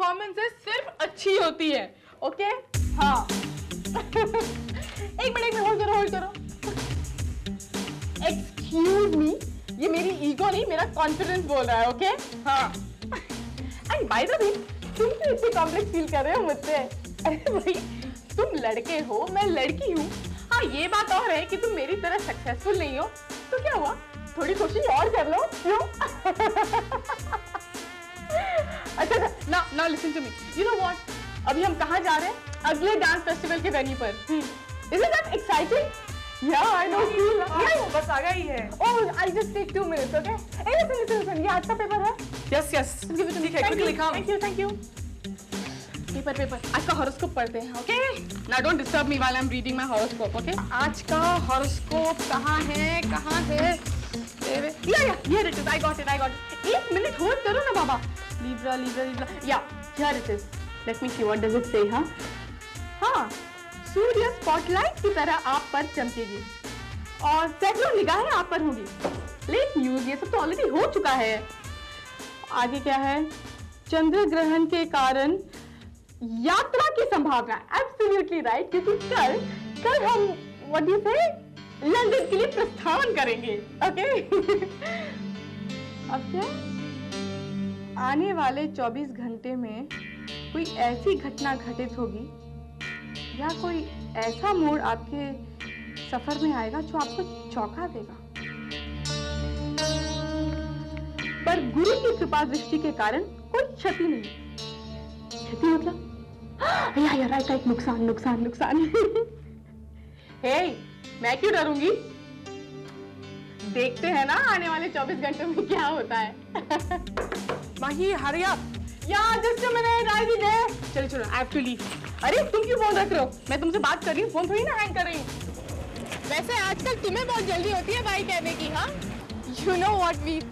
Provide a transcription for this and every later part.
Performances सिर्फ अच्छी होती है, ओके? हाँ। एक मिनट होल्ड करो। एक्सक्यूज मी, ये मेरी ईगो नहीं, मेरा कॉन्फिडेंस बोल रहा है, ओके? हाँ। एंड बाय द वे, तुम क्यों इतनी कॉम्प्लेक्स फील कर रहे हो मुझसे? अरे भाई, तुम लड़के हो, मैं लड़की हूँ। हाँ, ये बात और है कि तुम मेरी तरह सक्सेसफुल नहीं हो, तो क्या हुआ? थोड़ी कोशिश और कर लो, क्यों? अच्छा, now listen to me. You know what? अभी हम कहाँ जा रहे हैं? अगले डांस फेस्टिवल के वेन्यू पर। Isn't that exciting? Yeah, I know. Yeah, बस आ गई है। Oh, I'll just take 2 minutes, okay? Hey, listen. ये आज का पेपर है? Yes. ठीक है, quickly come. Thank you. Paper. आज का हॉरोस्कोप पढ़ते हैं, okay? Now don't disturb me while I'm reading my horoscope, okay? आज का हॉरोस्कोप कहाँ है? Yeah, here it is. I got it. 1 minute hold करो ना बाबा. Libra. Yeah, here it is. Let me see what does it say, huh? हाँ, सूर्य spotlight की तरह आप पर चमकेगी और सैकड़ों निगाहें आप पर होंगी। लेट न्यूज, ये सब तो ऑलरेडी हो चुका है। आगे क्या है? चंद्र ग्रहण के कारण यात्रा की संभावना। एब्सोल्युटली राइट, क्योंकि कल हम व्हाट डू यू से लंदन के लिए प्रस्थान करेंगे, ओके? अब क्या? आने वाले 24 घंटे में कोई ऐसी घटना घटित होगी या कोई ऐसा मोड़ आपके सफर में आएगा जो आपको चौंका देगा। पर गुरु की कृपा दृष्टि के कारण कोई क्षति नहीं। क्षति मतलब? राइट, नुकसान। हे, मैं क्यों डरूंगी? देखते हैं ना आने वाले 24 घंटों में क्या होता है। माही, hurry up. Yeah, just a minute, I'll be there. चलो, I have to leave. अरे तुम क्यों फोन रख रहे हो? मैं तुमसे बात कर रही हूँ, फोन थोड़ी ना हैंग कर रही हूँ। वैसे आजकल तुम्हें बहुत जल्दी होती है बाई कहने की, हाँ? You know what, वीर?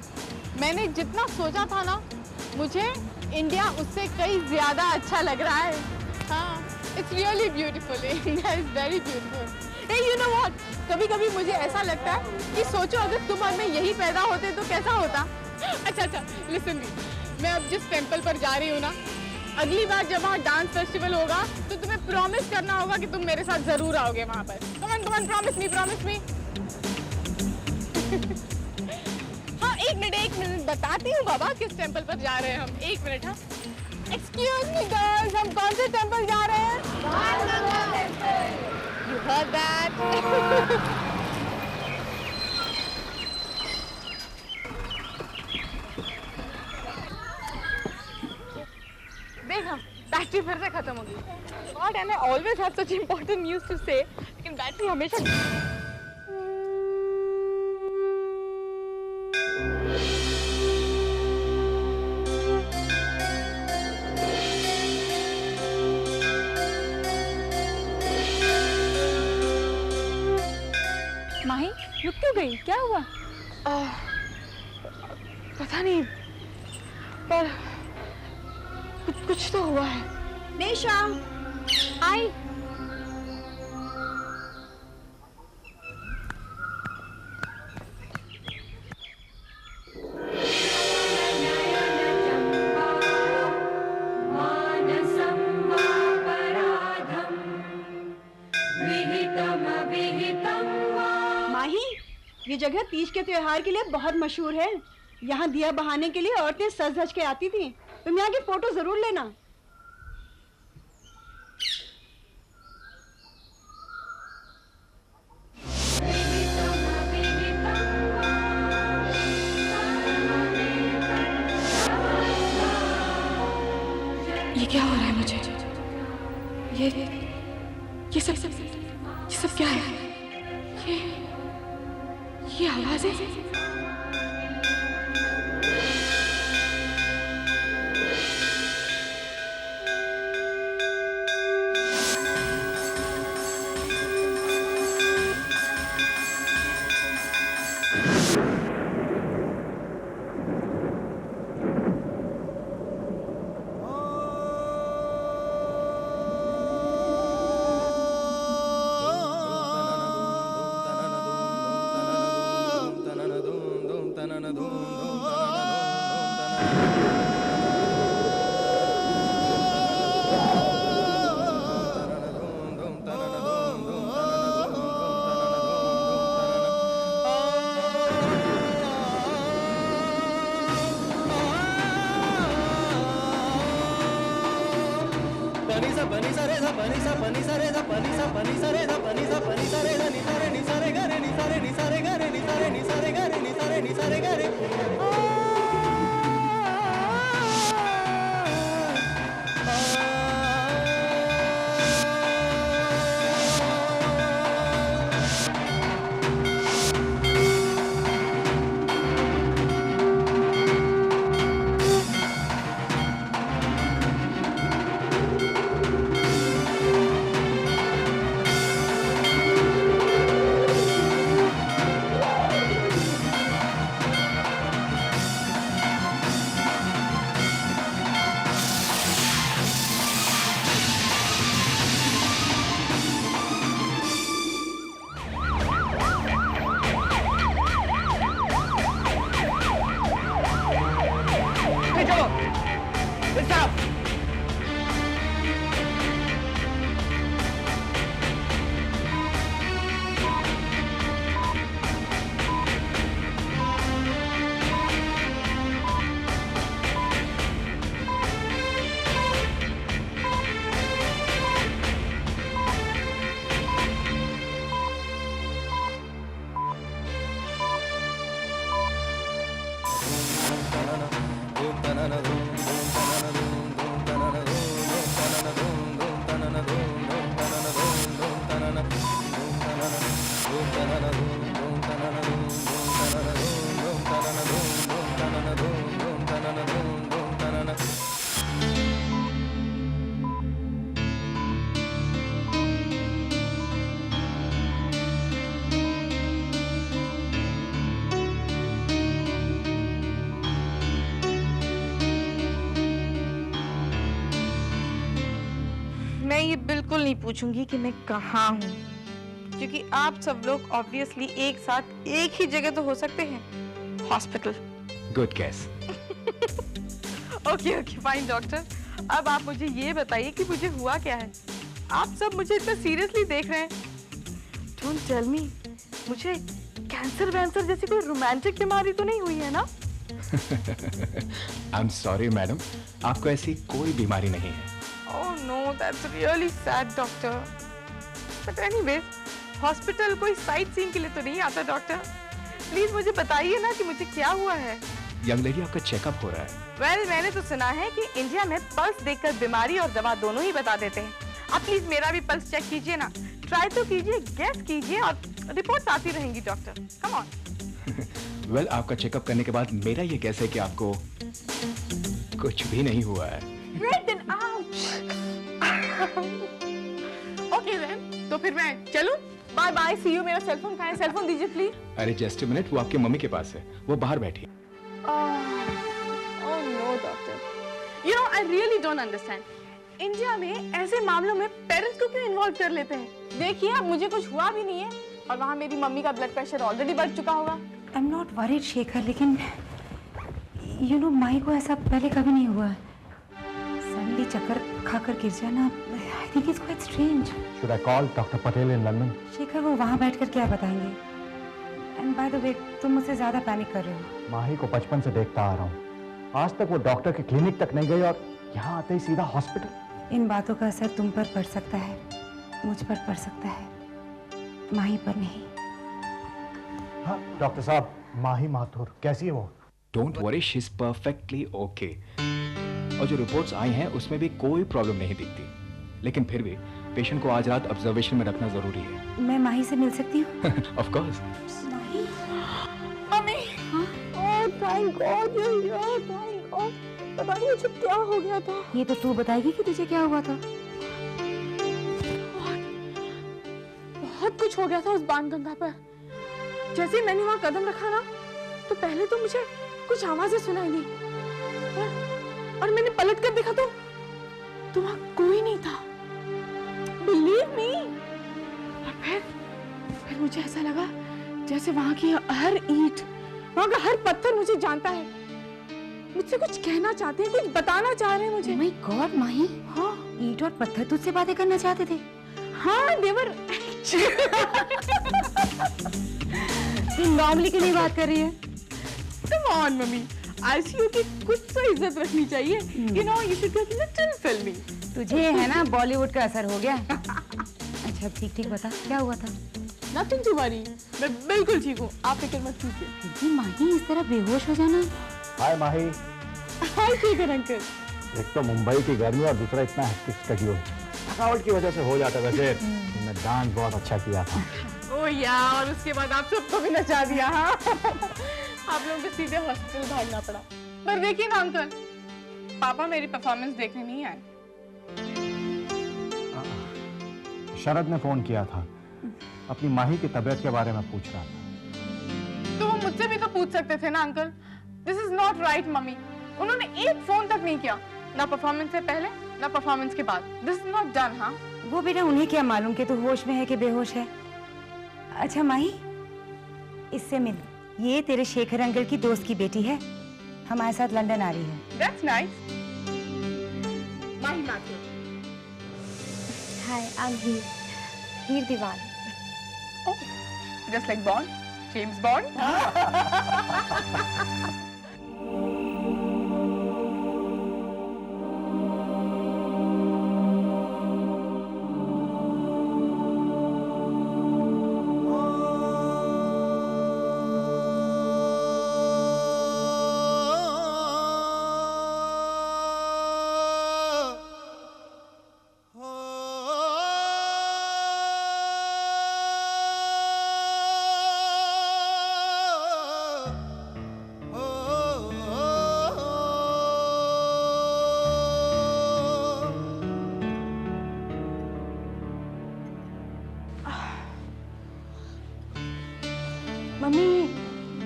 मैंने जितना सोचा था ना, मुझे इंडिया उससे कई ज्यादा अच्छा लग रहा है। हाँ, it's really beautiful. India is very beautiful. Hey, you know what? कभी-कभी मुझे ऐसा लगता है कि सोचो अगर तुम और मैं यही पैदा होते तो कैसा होता? अच्छा, listen me. मैं अब जिस टेंपल पर जा रही हूँ ना, अगली बार जब वहाँ डांस फेस्टिवल होगा तो तुम्हें प्रॉमिस करना होगा कि तुम मेरे साथ जरूर आओगे वहाँ पर। Come on, promise me. हाँ, एक मिनट बताती हूँ बाबा किस टेंपल पर जा रहे हैं हम। 1 मिनट, हाँ। Excuse me girls, हम कौन से टेंपल जा रहे हैं? You heard that? देखा, बैटरी फिर से खत्म हो गई। God, and I always have such important news to say, लेकिन बैटरी हमेशा। माही, रुक क्यों गई? क्या हुआ? पता नहीं, पर कुछ तो हुआ है। निशा, आई। माही, ये जगह तीज के त्योहार के लिए बहुत मशहूर है। यहाँ दिया बहाने के लिए औरतें सज धज के आती थी। तुम यहाँ की फोटो जरूर लेना। ये क्या हो रहा है मुझे? ये सब क्या है? ये आवाज़ें? पनि सा रे सा पनि सा पनि सा रे सा पनि सा पनि सा रे सा पनि सा पनि सा रे सा नि सा रे नि सा रे गा रे नि सा रे नि सा रे गा रे नि सा रे नि सा रे गा रे नि सा रे नि सा रे गा रे मैं ये बिल्कुल नहीं पूछूंगी कि मैं कहाँ हूँ, क्योंकि आप सब लोग ऑब्वियसली एक साथ एक ही जगह तो हो सकते हैं, hospital. Good guess. Okay okay fine doctor, अब आप मुझे ये बताइए कि मुझे हुआ क्या है। आप सब मुझे इतना सीरियसली देख रहे हैं। डोंट टेल मी, मुझे कैंसर वैंसर जैसी कोई रोमांटिक बीमारी तो नहीं हुई है ना? आई एम सॉरी मैडम, आपको ऐसी कोई बीमारी नहीं है। Oh no, that's really sad, doctor. But anyways, hospital कोई साइट सीइंग के लिए तो नहीं आता डॉक्टर। प्लीज मुझे बताइए ना कि मुझे क्या हुआ है। यंग लेडी, आपका चेकअप हो रहा है। वेल, मैंने तो सुना है कि इंडिया में पल्स देखकर बीमारी और दवा दोनों ही बता देते हैं। आप प्लीज मेरा भी पल्स चेक कीजिए ना, ट्राई तो कीजिए, गेस कीजिए और रिपोर्ट्स आती रहेंगी डॉक्टर। Come on. वेल, आपका चेकअप करने के बाद मेरा ये कैस है कि आपको कुछ भी नहीं हुआ है। Great, then ouch. Okay then, तो फिर मैं चलूं? Bye bye, see you. मेरा सेलफोन कहाँ है? सेलफोन दीजिए प्लीज। अरे जस्ट अ मिनट, वो आपकी मम्मी के पास है, वो बाहर बैठी है। Oh no, doctor. You know, I really don't understand. India में ऐसे मामलों में पेरेंट्स को क्यों इन्वॉल्व कर लेते हैं? देखिए, अब मुझे कुछ हुआ भी नहीं है और वहाँ मेरी मम्मी का ब्लड प्रेशर ऑलरेडी बढ़ चुका होगा। I'm not worried शेखर, लेकिन you know माई को ऐसा पहले कभी नहीं हुआ। सडनली चक्कर खाकर गिर जाना, I think it's quite strange. Should I call Dr. Patel in London? Shekhar, वो वहाँ बैठकर क्या बताएंगे? And by the way, तुम मुझसे ज्यादा पैनिक कर रहे हो। माही को बचपन से देखता आ रहा हूँ। आज तक वो डॉक्टर के क्लिनिक तक नहीं गई और यहाँ आते ही सीधा हॉस्पिटल। इन बातों का असर तुम पर पड़ सकता है, मुझ पर पड़ सकता है, माही पर नहीं। हाँ डॉक्टर साहब, माही माथुर कैसी है वो? Don't worry, she is perfectly okay. और जो रिपोर्ट्स आई हैं उसमें भी कोई प्रॉब्लम नहीं दिखती, लेकिन फिर भी पेशेंट को आज रात ऑब्जर्वेशन में रखना जरूरी है। मैं माही से मिल सकती हूँ? Of course. Mummy, oh thank God you here, thank God. पता नहीं मुझे क्या हो गया था। ये तो तू बताएगी कि तुझे क्या हुआ था। बहुत कुछ हो गया था उस बाणगंगा पर। जैसे ही मैंने वहाँ कदम रखा ना, तो पहले तो मुझे कुछ आवाजें सुनाई दी और मैंने पलट कर देखा तो वहाँ कोई नहीं था। Believe me. और फिर मुझे ऐसा लगा जैसे वहाँ की हर ईंट, वहाँ का हर पत्थर मुझे जानता है, मुझसे कुछ कहना चाहते हैं, कुछ बताना चाह रहे हैं मुझे। माय गॉड माही, हाँ, ईंट और पत्थर तुझसे बातें करना चाहते थे? हाँ, देवर। नॉर्मली के लिए बात कर रही है। Come on, मम्मी, आईसीयू की कुछ तो इज्जत रखनी चाहिए। You know, you should get little filmy. तुझे है ना बॉलीवुड का असर हो गया। अच्छा ठीक बता क्या हुआ था? नथिंग टू वरी, मैं बिल्कुल ठीक हूँ, आप फिक्र मत कीजिए। जी माही इस तरह बेहोश हो जाना। हाय माही। हाय शेखर अंकल। एक तो मुंबई की गर्मी और दूसरा इतना हेक्टिक शेड्यूल, थकावट की वजह से हो जाता। वैसे तुमने डांस बहुत अच्छा किया था। ओ यार, और उसके बाद आप सबको भी नचा दिया। हाँ आप लोगों को सीधे हॉस्पिटल भागना पड़ा। पर देखिए ना अंकल, पापा मेरी परफॉर्मेंस देखने नहीं आए। शरद ने फोन किया था, अपनी माही की तबीयत के बारे में पूछ रहा था। तो वो मुझसे भी तो पूछ सकते थे ना uncle. This is not right mummy. उन्होंने एक फोन तक नहीं किया, ना परफॉर्मेंस से पहले ना परफॉर्मेंस के बाद। This is not done. हाँ वो बेटा उन्हें क्या मालूम कि तू होश में है कि बेहोश है। अच्छा माही इससे मिल, ये तेरे शेखर अंकल की दोस्त की बेटी है, हमारे साथ लंदन आ रही है। That's nice. Mahi Mathew. Hi, I am Heer Diwan. Oh, just like Bond, James Bond.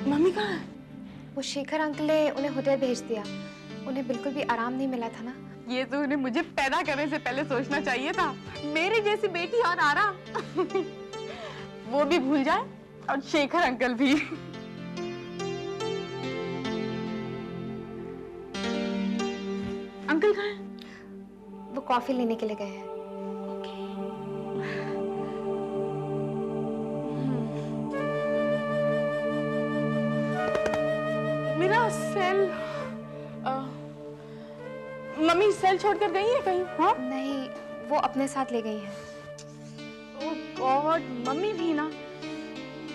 Mummy कहाँ है? वो शेखर अंकल ने उन्हें होटल भेज दिया। उन्हें बिल्कुल भी आराम नहीं मिला था ना। ये तो उन्हें मुझे पैदा करने से पहले सोचना चाहिए था। मेरी जैसी बेटी और आराम। वो भी भूल जाए और शेखर अंकल भी। अंकल कहाँ हैं? वो कॉफी लेने के लिए गए हैं। मेरा सेल मम्मी सेल छोड़कर गई है कहीं? हाँ नहीं, वो अपने साथ ले गई है। ओह गॉड, मम्मी भी ना।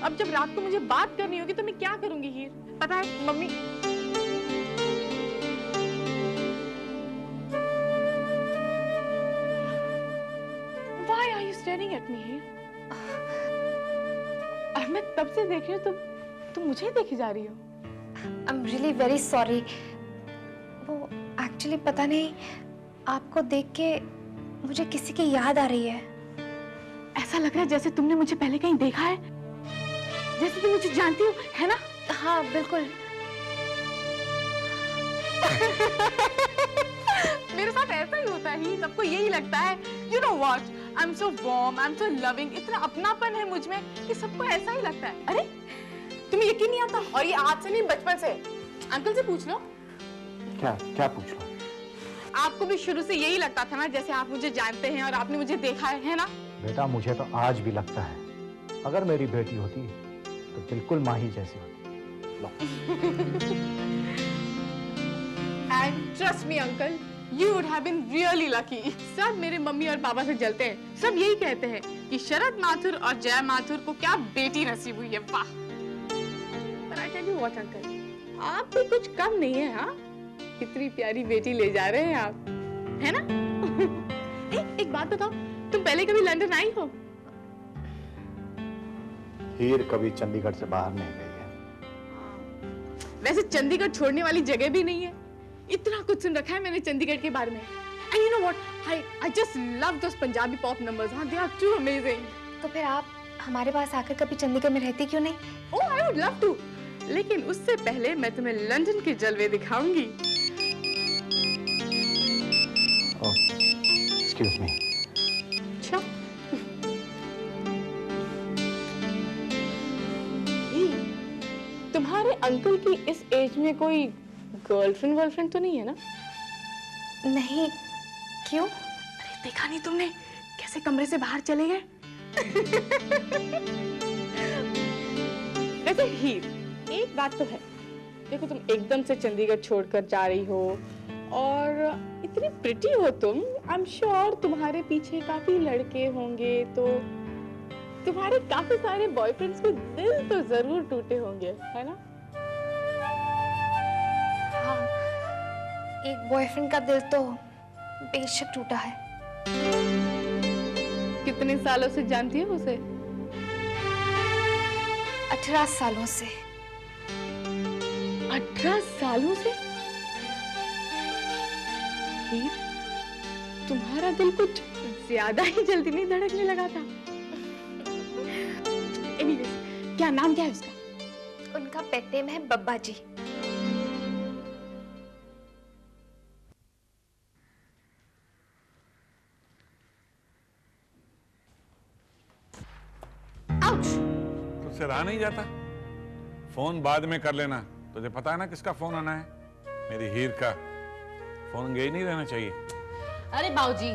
अब जब रात को मुझे बात करनी होगी तो मैं क्या करूंगी हीर? पता है mummy, Why are you staring at me here? अब मैं तब से देख रही हूँ, तुम मुझे देखे जा रही हो। I'm really very sorry. वो एक्चुअली पता नहीं, आपको देख के मुझे किसी की याद आ रही है। ऐसा लग रहा है जैसे तुमने मुझे पहले कहीं देखा है, जैसे तुम मुझे जानती हो, है ना? हाँ बिल्कुल। मेरे साथ ऐसा ही होता है, सबको यही लगता है। You know what? I'm so warm, I'm so loving. इतना अपनापन है मुझ में कि सबको ऐसा ही लगता है। अरे तुम्हें यकीन नहीं आता? और ये आज से नहीं, बचपन से। अंकल से पूछ लो। क्या पूछ लो? आपको भी शुरू से यही लगता था ना, जैसे आप मुझे जानते हैं और आपने मुझे देखा है ना? बेटा मुझे तो आज भी लगता है, अगर मेरी बेटी होती तो बिल्कुल माही जैसी होती। लो। And trust me, uncle, you would have been really lucky. सब मेरे मम्मी और पापा से जलते हैं। सब यही कहते हैं कि शरद माथुर और जय माथुर को क्या बेटी नसीब हुई है। वाह! But I tell you what, uncle, आप भी कुछ कम नहीं है। हाँ, कितनी प्यारी बेटी ले जा रहे हैं आप, है ना? एक बात बताओ, तुम पहले कभी लंदन आई हो? हीर कभी चंडीगढ़ से बाहर नहीं गई है। वैसे चंडीगढ़ छोड़ने वाली जगह भी नहीं है। इतना कुछ सुन रखा है मैंने चंडीगढ़ के बारे में। And you know what? I just love those Punjabi pop numbers. हाँ, they are too amazing. तो फिर आप हमारे पास आकर कभी चंडीगढ़ में रहती क्यों नहीं? Oh, I would love to. लेकिन उससे पहले मैं तुम्हें लंदन के जलवे दिखाऊंगी। Oh, excuse me. अच्छा। तुम्हारे अंकल की इस एज में कोई गर्लफ्रेंड तो नहीं है ना? नहीं, क्यों? अरे देखा नहीं तुमने कैसे कमरे से बाहर चले गए? वैसे हीर, एक बात तो है, देखो तुम एकदम से चंडीगढ़ छोड़कर जा रही हो, और इतनी प्रिटी हो तुम, आई एम श्योर तुम्हारे पीछे काफी लड़के होंगे, तो तुम्हारे काफी सारे बॉयफ्रेंड्स के दिल तो जरूर टूटे होंगे, है ना? हाँ, एक बॉयफ्रेंड का दिल तो बेशक टूटा है। कितने सालों से जानती है उसे? 18 सालों से। 18 सालों से? हीर, तुम्हारा दिल कुछ ज्यादा ही जल्दी नहीं धड़कने लगा था? Anyways, क्या नाम क्या है उसका? उनका पेट नेम है बब्बा जी। तुझसे रहा नहीं जाता? फोन बाद में कर लेना, तुझे पता है ना किसका फोन आना है? मेरी हीर का। फोन गए नहीं रहना चाहिए। अरे बाबूजी,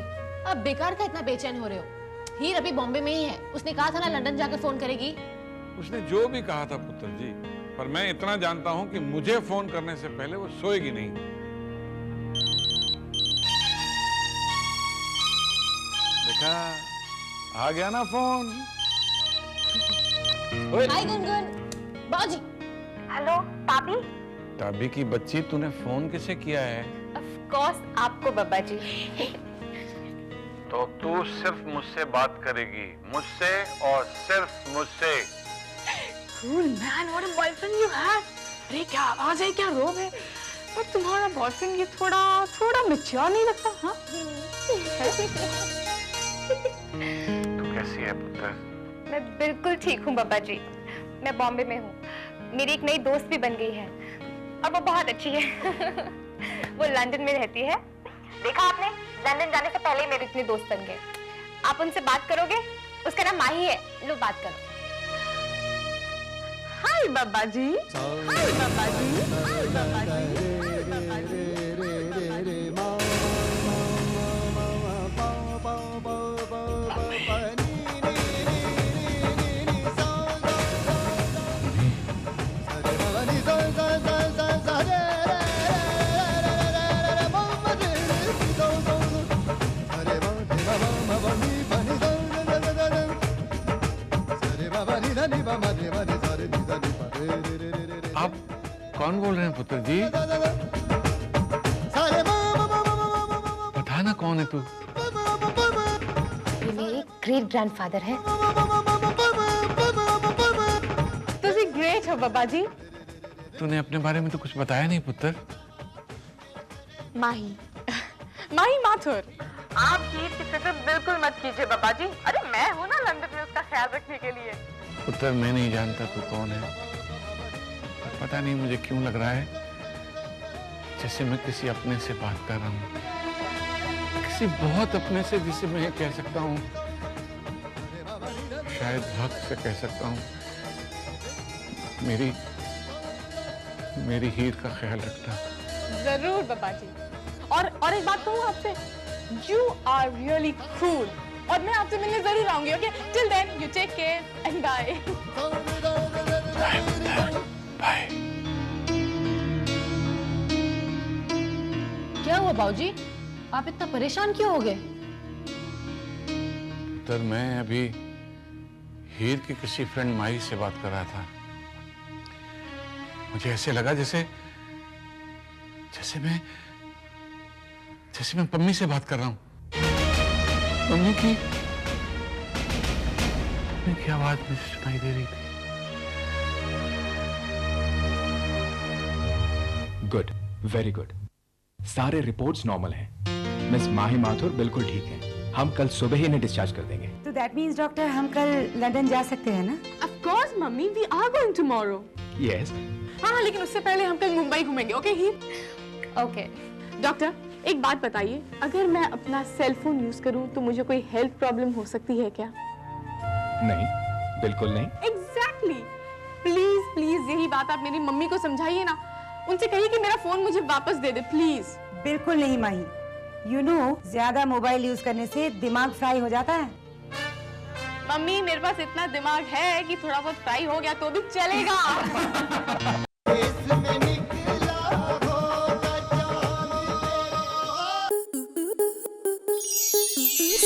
अब बेकार का इतना बेचैन हो रहे हो? हीर अभी बॉम्बे में ही है, उसने कहा था ना लंदन जाके फोन करेगी। उसने जो भी कहा था पुत्र जी, पर मैं इतना जानता हूं कि मुझे फोन करने से पहले वो सोएगी नहीं। देखा, आ गया ना फोन। हाय गुनगुन। बाबूजी। हेलो पापी। टाबी की बच्ची, तूने फोन किसे किया है? ऑफ कोर्स आपको बब्बा जी। तो तू सिर्फ मुझसे बात करेगी, मुझसे और सिर्फ मुझसे। Cool man, what a boyfriend you have. अरे क्या आवाज है, क्या रोब है। पर तुम्हारा बॉयफ्रेंड ये थोड़ा मैच्योर नहीं लगता? हाँ? तू कैसी है पुत्र? मैं बिल्कुल ठीक हूँ बब्बा जी। मैं बॉम्बे में हूँ। मेरी एक नई दोस्त भी बन गई है और वो बहुत अच्छी है। वो लंदन में रहती है। देखा आपने, लंदन जाने से पहले ही मेरे इतने दोस्त बन गए। आप उनसे बात करोगे? उसका नाम माही है। लो बात करो। हाय बब्बा जी। हाय बब्बा जी। हाय बब्बा जी। हाय बब्बा जी। आप कौन बोल रहे हैं पुत्र जी? बता ना कौन है तू? ये मेरे ग्रेट ग्रैंडफादर है। तुझे ग्रेट हो बब्बा जी। तूने अपने बारे में तो कुछ बताया नहीं पुत्र। माही माथुर। आप हीर की फिक्र बिल्कुल मत कीजिए बब्बा जी। अरे मैं हूँ ना लंदन में उसका ख्याल रखने के लिए। पुत्र, मैं नहीं जानता तू कौन है, पर पता नहीं मुझे क्यों लग रहा है जैसे मैं किसी अपने से बात कर रहा हूँ, किसी बहुत अपने से, जिसे मैं ये कह सकता हूँ, शायद भक्त से कह सकता हूँ, मेरी हीर का ख्याल रखना। जरूर बाबा जी। और एक बात कहूँ आपसे, यू आर रियली कूल, और मैं आपसे मिलने जरूर आऊंगी। Okay, till then you take care and bye. Bye. क्या हुआ बाबूजी, आप इतना परेशान क्यों हो गए? पुत्र, मैं अभी हीर की किसी फ्रेंड माही से बात कर रहा था। मुझे ऐसे लगा जैसे मैं पम्मी से बात कर रहा हूं। मम्मी की आवाज मुझे सुनाई दे रही थी। Good, very good. सारे रिपोर्ट्स नॉर्मल हैं। मिस माही माथुर बिल्कुल ठीक हैं। हम कल सुबह ही इन्हें डिस्चार्ज कर देंगे। तो दैट मीन्स डॉक्टर, हम कल लंदन जा सकते हैं ना? Of course mummy, we are going tomorrow. Yes. हाँ, लेकिन उससे पहले हम कल मुंबई घूमेंगे। ओके ही? ओके। डॉक्टर, एक बात बताइए, अगर मैं अपना सेल फोन यूज करूं तो मुझे कोई हेल्थ प्रॉब्लम हो सकती है क्या? नहीं, बिल्कुल नहीं। एग्जैक्टली। प्लीज प्लीज यही बात आप मेरी मम्मी को समझाइए ना। उनसे कहिए कि मेरा फोन मुझे वापस दे दे प्लीज। बिल्कुल नहीं माही। यू नो, ज्यादा मोबाइल यूज करने से दिमाग फ्राई हो जाता है। मम्मी, मेरे पास इतना दिमाग है कि थोड़ा बहुत फ्राई हो गया तो भी चलेगा।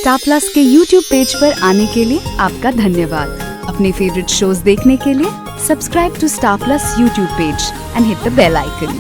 स्टार प्लस के YouTube पेज पर आने के लिए आपका धन्यवाद। अपने फेवरेट शोज देखने के लिए subscribe to star plus YouTube page and hit the bell icon.